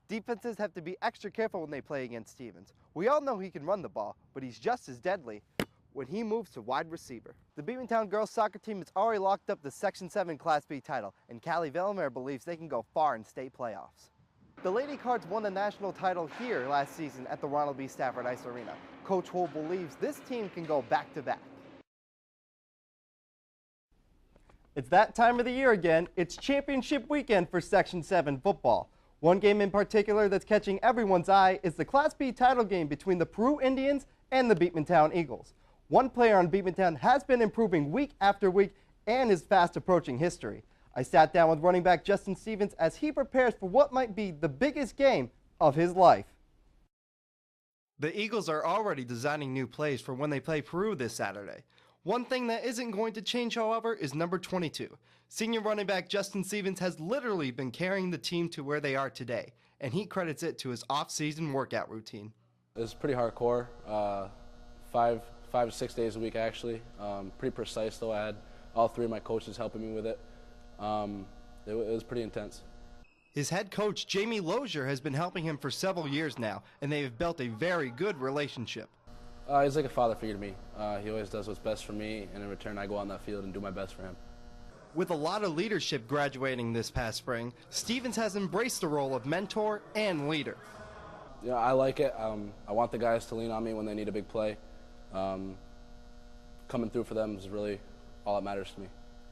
Defenses have to be extra careful when they play against Stevens. We all know he can run the ball, but he's just as deadly when he moves to wide receiver. The Beatmantown girls soccer team has already locked up the Section 7 Class B title, and Callie Vellemer believes they can go far in state playoffs. The Lady Cards won the national title here last season at the Ronald B. Stafford Ice Arena. Coach Hull believes this team can go back-to-back. It's that time of the year again. It's championship weekend for Section 7 football. One game in particular that's catching everyone's eye is the Class B title game between the Peru Indians and the Beatmantown Eagles. One player on Beatmantown has been improving week after week and is fast approaching history. I sat down with running back Justin Stevens as he prepares for what might be the biggest game of his life. The Eagles are already designing new plays for when they play Peru this Saturday. One thing that isn't going to change, however, is number 22. Senior running back Justin Stevens has literally been carrying the team to where they are today, and he credits it to his off-season workout routine. It's pretty hardcore, 5 to 6 days a week actually. Pretty precise though. I had all three of my coaches helping me with it. It was pretty intense. His head coach Jamie Lozier has been helping him for several years now, and they have built a very good relationship. He's like a father figure to me. He always does what's best for me, and in return I go on that field and do my best for him. With a lot of leadership graduating this past spring, Stevens has embraced the role of mentor and leader. Yeah, I like it. I want the guys to lean on me when they need a big play. Coming through for them is really all that matters to me.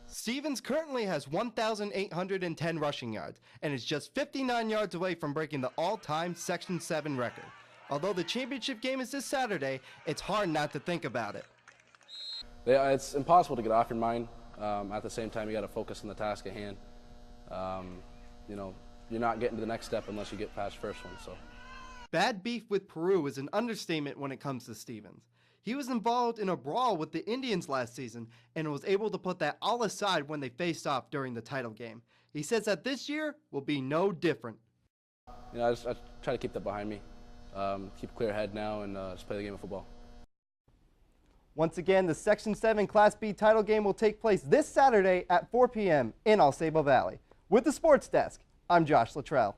Stevens currently has 1,810 rushing yards and is just 59 yards away from breaking the all-time Section 7 record. Although the championship game is this Saturday, it's hard not to think about it. Yeah, it's impossible to get off your mind. At the same time, you got to focus on the task at hand. You know, you're not getting to the next step unless you get past the first one. So, bad beef with Peru is an understatement when it comes to Stevens. He was involved in a brawl with the Indians last season and was able to put that all aside when they faced off during the title game. He says that this year will be no different. You know, I try to keep that behind me. Keep a clear head now and just play the game of football. Once again, the Section 7 Class B title game will take place this Saturday at 4 p.m. in Alsabo Valley. With the Sports Desk, I'm Josh Lattrelle.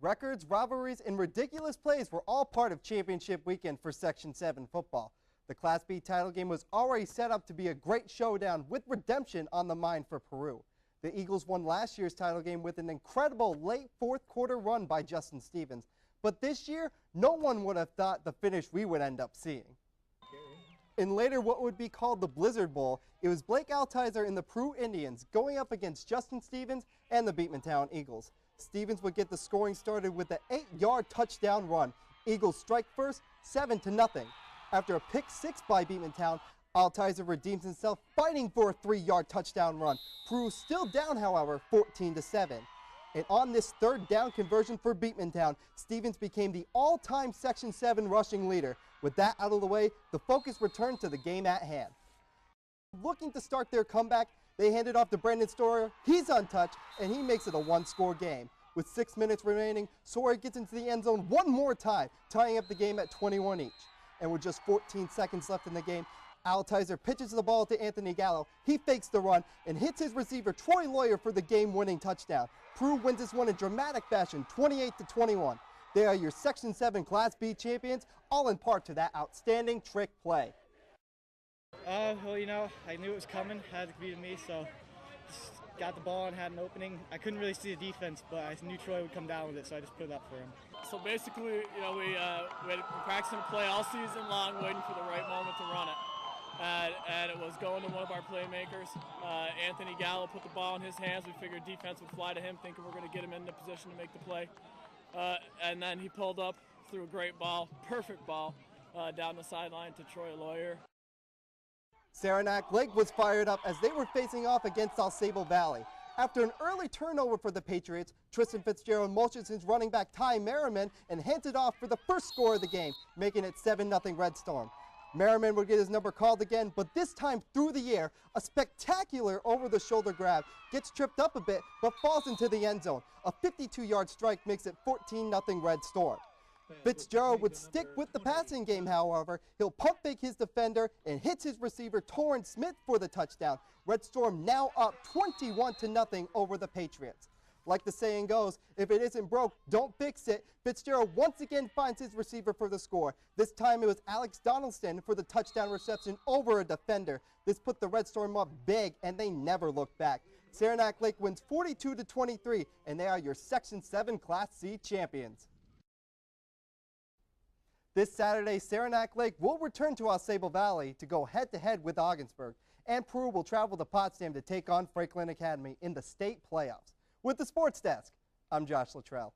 Records, rivalries, and ridiculous plays were all part of championship weekend for Section 7 football. The Class B title game was already set up to be a great showdown with redemption on the mind for Peru. The Eagles won last year's title game with an incredible late fourth quarter run by Justin Stevens. But this year, no one would have thought the finish we would end up seeing. In later what would be called the Blizzard Bowl, it was Blake Altizer and the Peru Indians going up against Justin Stevens and the Beatmantown Eagles. Stevens would get the scoring started with an 8-yard touchdown run. Eagles strike first, 7-0. After a pick six by Beatmantown, Altizer redeems himself, fighting for a 3-yard touchdown run. Peru still down, however, 14-7. And on this third down conversion for Beatmantown, Stevens became the all-time Section 7 rushing leader. With that out of the way, the focus returned to the game at hand. Looking to start their comeback, they hand it off to Brandon Storer. He's untouched, and he makes it a one-score game. With 6 minutes remaining, Storer gets into the end zone one more time, tying up the game at 21 each. And with just 14 seconds left in the game, Altizer pitches the ball to Anthony Gallo. He fakes the run and hits his receiver, Troy Lawyer, for the game-winning touchdown. Peru wins this one in dramatic fashion, 28-21. They are your Section 7 Class B champions, all in part to that outstanding trick play. Well, you know, I knew it was coming, had to be to me, so just got the ball and had an opening. I couldn't really see the defense, but I knew Troy would come down with it, so I just put it up for him. So basically, you know, we practicing a play all season long, waiting for the right moment to run it. And it was going to one of our playmakers. Anthony Gallo put the ball in his hands. We figured defense would fly to him, thinking we're going to get him in the position to make the play. And then he pulled up, threw a great ball, perfect ball, down the sideline to Troy Lawyer. Saranac Lake was fired up as they were facing off against Alsabo Valley. After an early turnover for the Patriots, Tristan Fitzgerald mulches his running back Ty Merriman and hands it off for the first score of the game, making it 7-0 Red Storm. Merriman would get his number called again, but this time through the air, a spectacular over-the-shoulder grab, gets tripped up a bit, but falls into the end zone. A 52-yard strike makes it 14-0 Red Storm. Fitzgerald would stick with the passing game, however. He'll pump fake his defender and hits his receiver Torrance Smith for the touchdown. Red Storm now up 21-0 over the Patriots. Like the saying goes, if it isn't broke, don't fix it. Fitzgerald once again finds his receiver for the score. This time it was Alex Donaldson for the touchdown reception over a defender. This put the Red Storm up big, and they never looked back. Saranac Lake wins 42-23, and they are your Section 7 Class C champions. This Saturday, Saranac Lake will return to Ausable Valley to go head-to-head with Ogdensburg, and Peru will travel to Potsdam to take on Franklin Academy in the state playoffs. With the Sports Desk, I'm Josh Lattrelle.